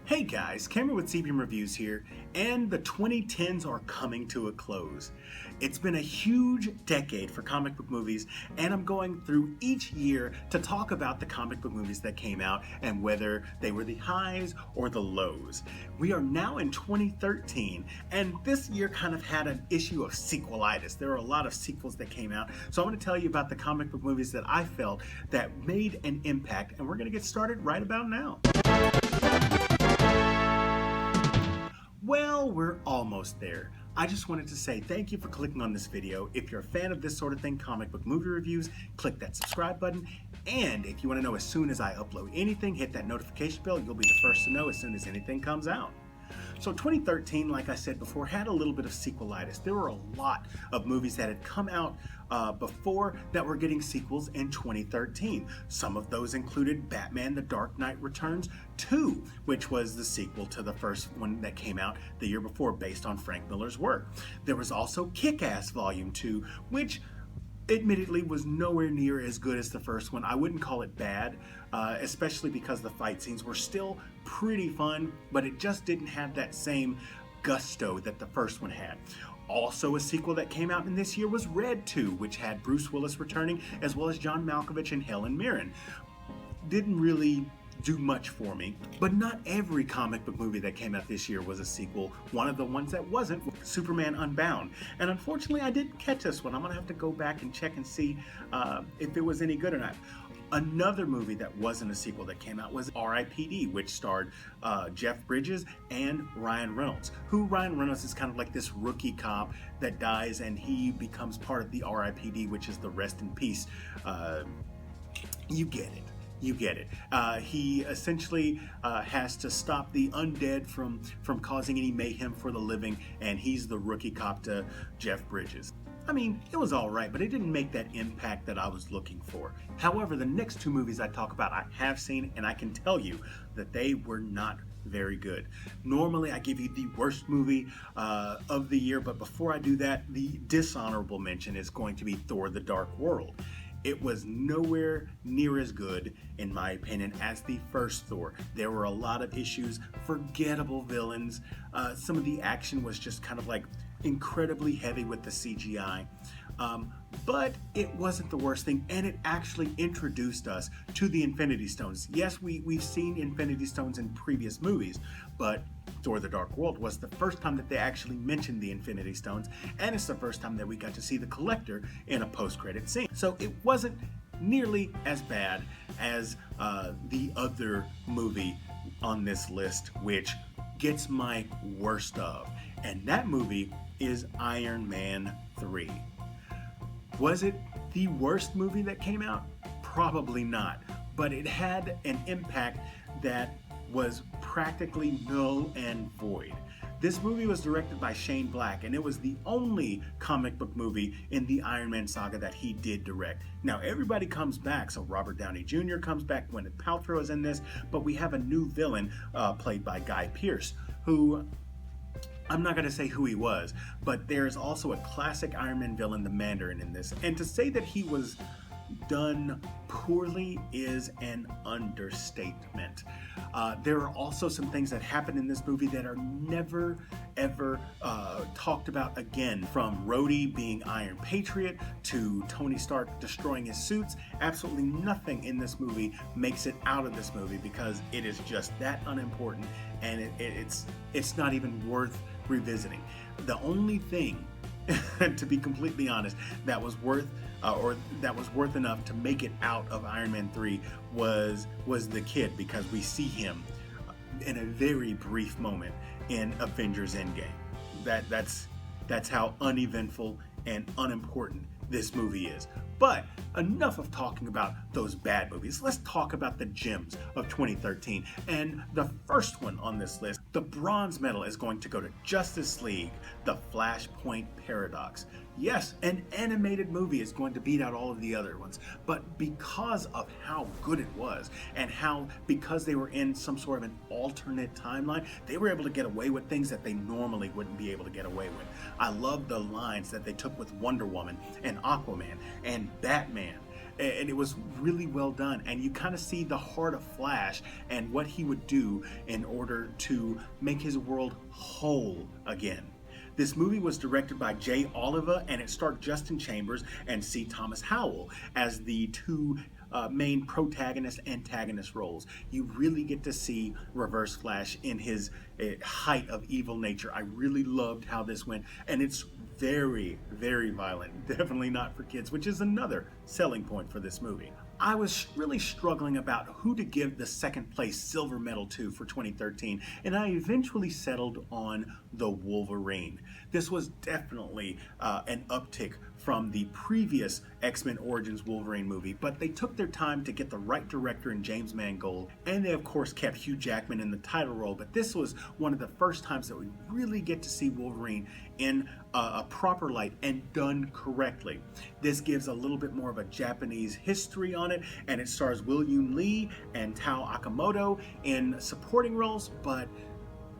Hey guys, Cameron with CBM Reviews here, and the 2010s are coming to a close. It's been a huge decade for comic book movies, and I'm going through each year to talk about the comic book movies that came out and whether they were the highs or the lows. We are now in 2013, and this year kind of had an issue of sequelitis. There are a lot of sequels that came out, so I'm going to tell you about the comic book movies that I felt that made an impact, and we're going to get started right about now. Well, we're almost there. I just wanted to say thank you for clicking on this video. If you're a fan of this sort of thing, comic book movie reviews, click that subscribe button. And if you want to know as soon as I upload anything, hit that notification bell. You'll be the first to know as soon as anything comes out. So 2013, like I said before, had a little bit of sequelitis. There were a lot of movies that had come out before that were getting sequels in 2013. Some of those included Batman: The Dark Knight Returns 2, which was the sequel to the first one that came out the year before based on Frank Miller's work. There was also Kick-Ass Volume 2, which admittedly was nowhere near as good as the first one. I wouldn't call it bad, especially because the fight scenes were still pretty fun, but it just didn't have that same gusto that the first one had. Also a sequel that came out in this year was Red 2, which had Bruce Willis returning, as well as John Malkovich and Helen Mirren. Didn't really do much for me, but not every comic book movie that came out this year was a sequel. One of the ones that wasn't was Superman Unbound, and unfortunately I didn't catch this one. I'm gonna have to go back and check and see if it was any good or not. Another movie that wasn't a sequel that came out was R.I.P.D., which starred Jeff Bridges and Ryan Reynolds, who Ryan Reynolds is kind of like this rookie cop that dies and he becomes part of the R.I.P.D., which is the rest in peace. You get it. You get it. He essentially has to stop the undead from causing any mayhem for the living, and he's the rookie cop to Jeff Bridges. I mean, it was all right, but it didn't make that impact that I was looking for. However, the next two movies I talk about I have seen, and I can tell you that they were not very good. Normally, I give you the worst movie of the year, but before I do that, the dishonorable mention is going to be Thor: The Dark World. It was nowhere near as good, in my opinion, as the first Thor. There were a lot of issues, forgettable villains. Some of the action was just kind of like incredibly heavy with the CGI. But it wasn't the worst thing, and it actually introduced us to the Infinity Stones. Yes, we've seen Infinity Stones in previous movies, but Thor: The Dark World was the first time that they actually mentioned the Infinity Stones, and it's the first time that we got to see the Collector in a post-credit scene. So it wasn't nearly as bad as the other movie on this list, which gets my worst of, and that movie is Iron Man 3. Was it the worst movie that came out? Probably not, but it had an impact that was practically null and void. This movie was directed by Shane Black, and it was the only comic book movie in the Iron Man saga that he did direct. Now, everybody comes back, so Robert Downey Jr. comes back, Gwyneth Paltrow is in this, but we have a new villain played by Guy Pearce, who I'm not going to say who he was, but there's also a classic Iron Man villain, the Mandarin, in this. And to say that he was done poorly is an understatement. There are also some things that happen in this movie that are never, ever talked about again. From Rhodey being Iron Patriot to Tony Stark destroying his suits, absolutely nothing in this movie makes it out of this movie because it is just that unimportant, and it's not even worth revisiting. The only thing, to be completely honest, that was worth enough to make it out of Iron Man 3 was the kid, because we see him in a very brief moment in Avengers Endgame. That's how uneventful and unimportant this movie is. But enough of talking about those bad movies. Let's talk about the gems of 2013. And the first one on this list, the bronze medal, is going to go to Justice League: The Flashpoint Paradox. Yes, an animated movie is going to beat out all of the other ones, but because of how good it was, and because they were in some sort of an alternate timeline, they were able to get away with things that they normally wouldn't be able to get away with. I love the lines that they took with Wonder Woman and Aquaman and Batman and it was really well done, and you kind of see the heart of Flash and what he would do in order to make his world whole again. This movie was directed by Jay Oliver, and it starred Justin Chambers and C. Thomas Howell as the two main protagonist-antagonist roles. You really get to see Reverse Flash in his height of evil nature. I really loved how this went, and it's very, very violent. Definitely not for kids, which is another selling point for this movie. I was really struggling about who to give the second place silver medal to for 2013, and I eventually settled on the Wolverine. This was definitely an uptick from the previous X-Men Origins Wolverine movie, but they took their time to get the right director in James Mangold, and they of course kept Hugh Jackman in the title role, but this was one of the first times that we really get to see Wolverine in a proper light and done correctly. This gives a little bit more of a Japanese history on it, and it stars William Lee and Tao Akamoto in supporting roles, but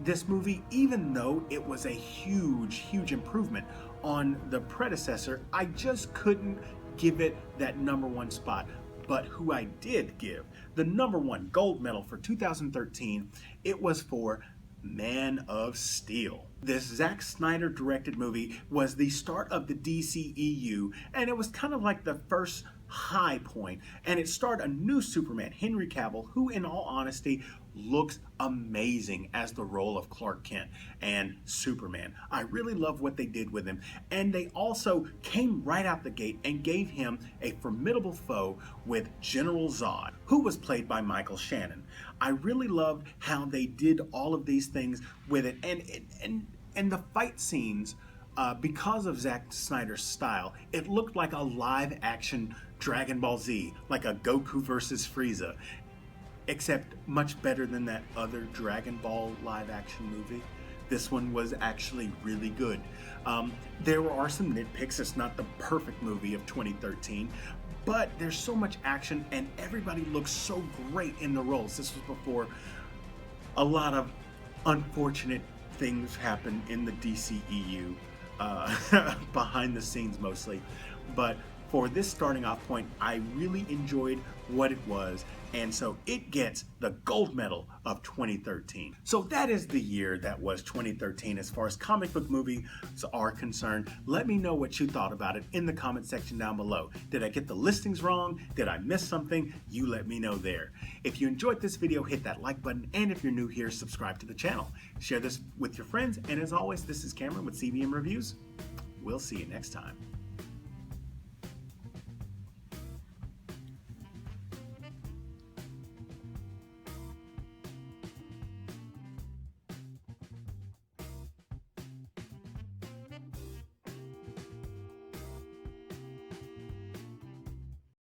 this movie, even though it was a huge improvement on the predecessor, I just couldn't give it that #1 spot. But who I did give the #1 gold medal for 2013, it was for Man of Steel. This Zack Snyder directed movie was the start of the DCEU, and it was kind of like the first high point, and it starred a new Superman, Henry Cavill, who in all honesty looks amazing as the role of Clark Kent and Superman. I really love what they did with him, and they also came right out the gate and gave him a formidable foe with General Zod, who was played by Michael Shannon. I really loved how they did all of these things with it, and the fight scenes, because of Zack Snyder's style, it looked like a live action Dragon Ball Z, like a Goku versus Frieza, except much better than that other Dragon Ball live action movie. This one was actually really good. There are some nitpicks. It's not the perfect movie of 2013, but there's so much action and everybody looks so great in the roles. This was before a lot of unfortunate things happened in the DCEU, behind the scenes mostly. But for this starting off point, I really enjoyed what it was, and so it gets the gold medal of 2013. So that is the year that was 2013 as far as comic book movies are concerned. Let me know what you thought about it in the comment section down below. Did I get the listings wrong? Did I miss something? You let me know there. If you enjoyed this video, hit that like button, and if you're new here, subscribe to the channel. Share this with your friends, and as always, this is Cameron with CBM Reviews. We'll see you next time.